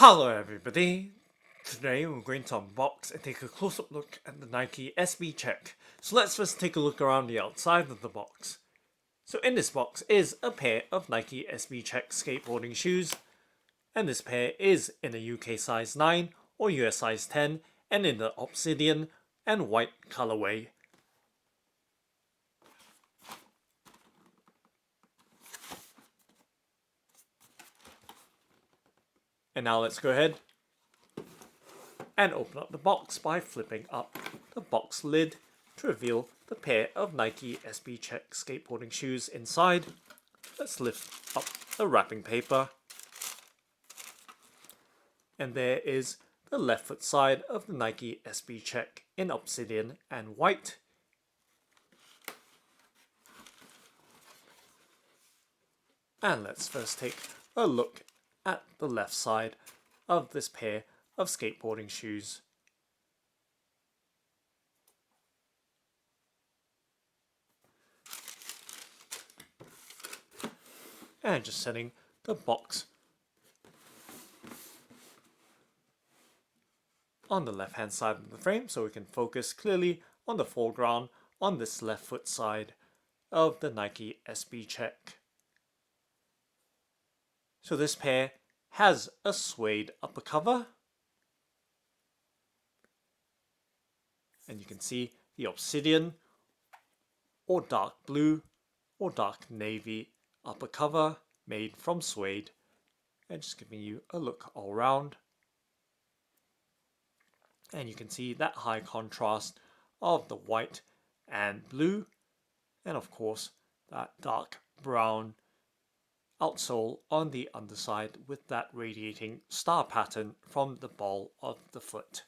Hello everybody! Today we're going to unbox and take a close-up look at the Nike SB Check. So let's first take a look around the outside of the box. So in this box is a pair of Nike SB Check skateboarding shoes, and this pair is in a UK size 9 or US size 10 and in the Obsidian and white colourway. And now let's go ahead and open up the box by flipping up the box lid to reveal the pair of Nike SB Check skateboarding shoes inside. Let's lift up the wrapping paper. And there is the left foot side of the Nike SB Check in Obsidian and white. And let's first take a look at the left side of this pair of skateboarding shoes. And just setting the box on the left hand side of the frame so we can focus clearly on the foreground on this left foot side of the Nike SB Check. So this pair has a suede upper cover, and you can see the Obsidian or dark blue or dark navy upper cover made from suede, and just giving you a look all around. And you can see that high contrast of the white and blue, and of course that dark brown outsole on the underside with that radiating star pattern from the ball of the foot.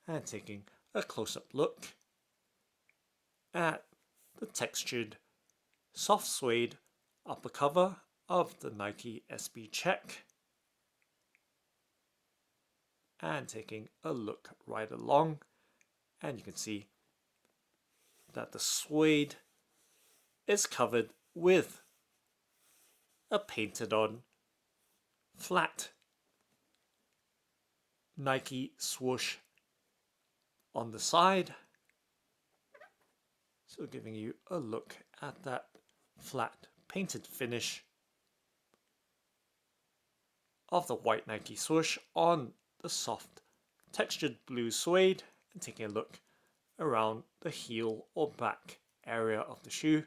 And taking a close-up look at the textured soft suede upper cover of the Nike SB Check, and taking a look right along, and you can see that the suede is covered with a painted on flat Nike swoosh on the side, so giving you a look at that flat painted finish of the white Nike swoosh on the soft textured blue suede, and taking a look around the heel or back area of the shoe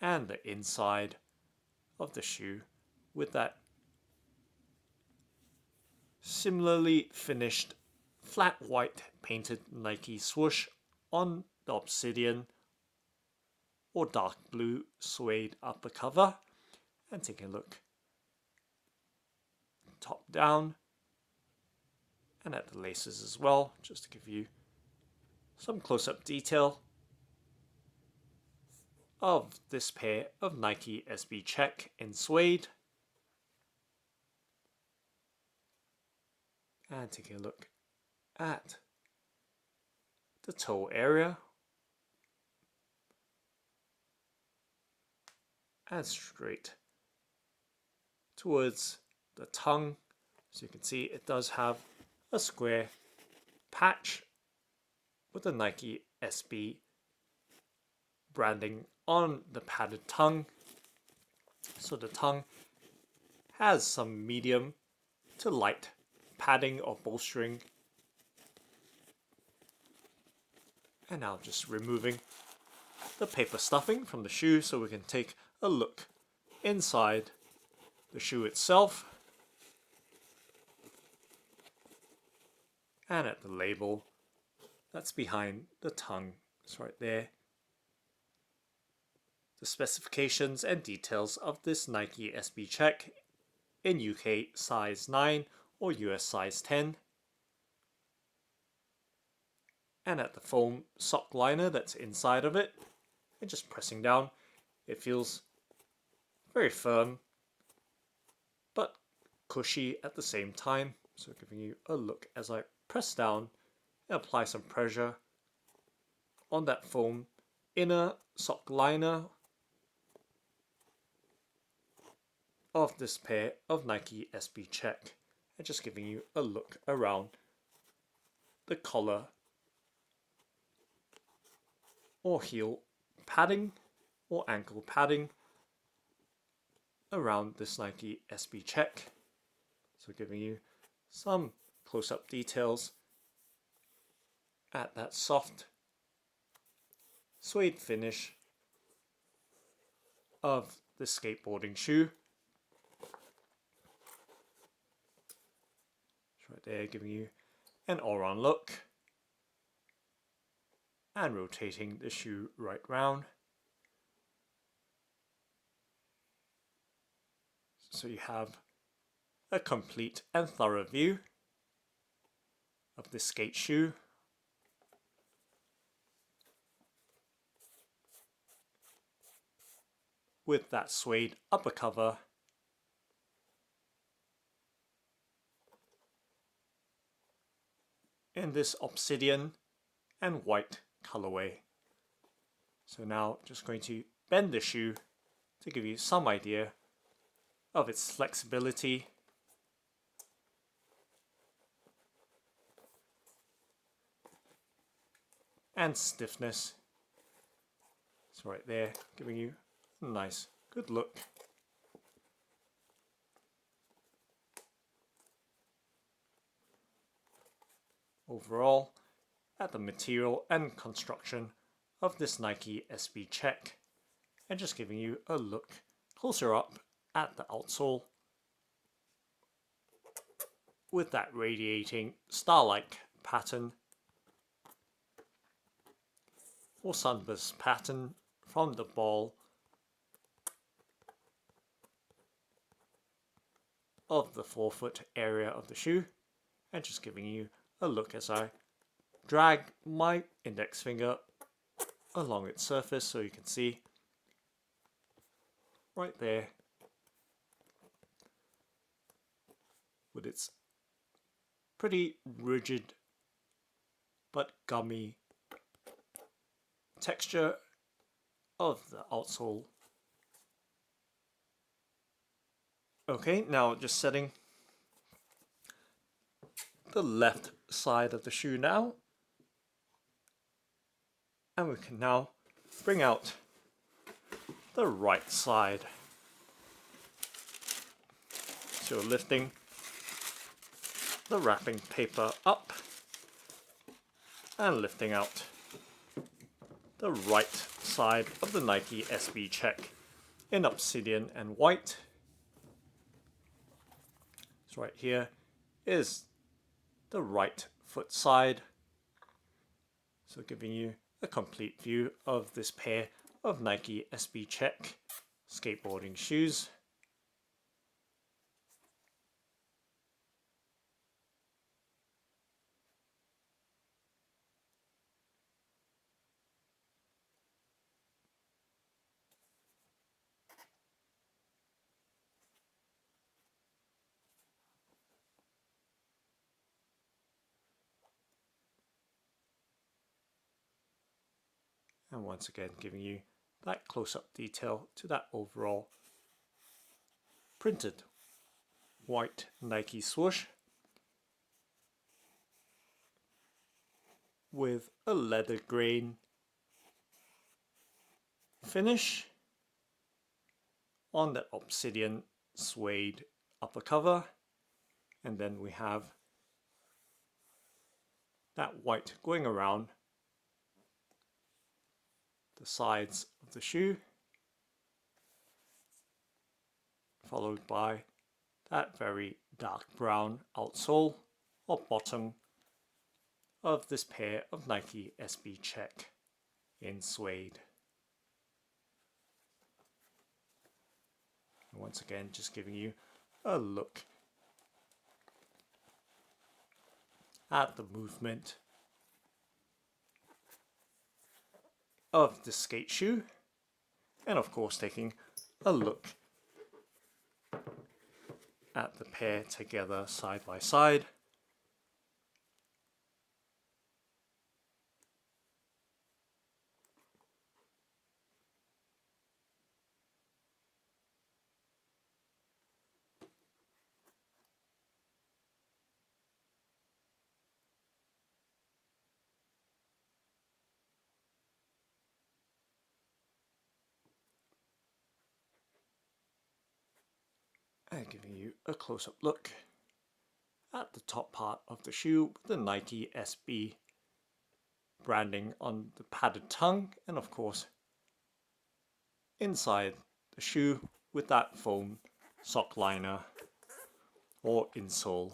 and the inside of the shoe with that similarly finished flat white painted Nike swoosh on the Obsidian or dark blue suede upper cover, and taking a look top down and at the laces as well, just to give you some close-up detail of this pair of Nike SB Check in suede. And taking a look at the toe area and straight towards the tongue. So you can see it does have a square patch with the Nike SB branding on the padded tongue. So the tongue has some medium to light padding or bolstering. And now just removing the paper stuffing from the shoe so we can take a look inside the shoe itself and at the label that's behind the tongue. It's right there. The specifications and details of this Nike SB Check in UK size 9 or US size 10. And at the foam sockliner that's inside of it, and just pressing down, it feels very firm but cushy at the same time. So giving you a look as I press down and apply some pressure on that foam inner sockliner of this pair of Nike SB Check, and just giving you a look around the collar or heel padding or ankle padding around this Nike SB Check. So giving you some close-up details at that soft suede finish of the skateboarding shoe. It's right there, giving you an all-round look and rotating the shoe right round. So you have a complete and thorough view of the skate shoe. With that suede upper cover in this Obsidian and white colourway. So now just going to bend the shoe to give you some idea of its flexibility and stiffness. It's right there, giving you a nice, good look. Overall, at the material and construction of this Nike SB Check, and just giving you a look closer up at the outsole with that radiating star-like pattern or sunburst pattern from the ball of the forefoot area of the shoe, and just giving you a look as I drag my index finger along its surface so you can see right there with its pretty rigid but gummy texture of the outsole. Okay, now just setting the left side of the shoe now, and we can now bring out the right side. So lifting the wrapping paper up and lifting out the right side of the Nike SB Check in Obsidian and white. So right here is the right foot side. So giving you a complete view of this pair of Nike SB Check skateboarding shoes. And once again giving you that close-up detail to that overall printed white Nike swoosh with a leather grain finish on that Obsidian suede upper cover, and then we have that white going around the sides of the shoe, followed by that very dark brown outsole or bottom of this pair of Nike SB Check in suede. And once again, just giving you a look at the movement of the skate shoe, and of course taking a look at the pair together side by side. giving you a close-up look at the top part of the shoe with the Nike SB branding on the padded tongue, and of course inside the shoe with that foam sockliner or insole.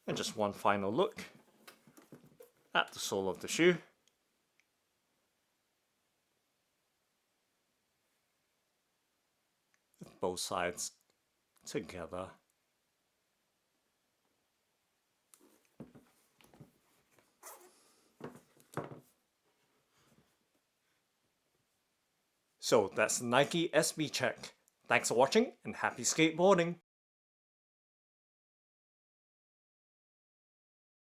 And just one final look at the sole of the shoe. With both sides together. So that's the Nike SB check. Thanks for watching and happy skateboarding!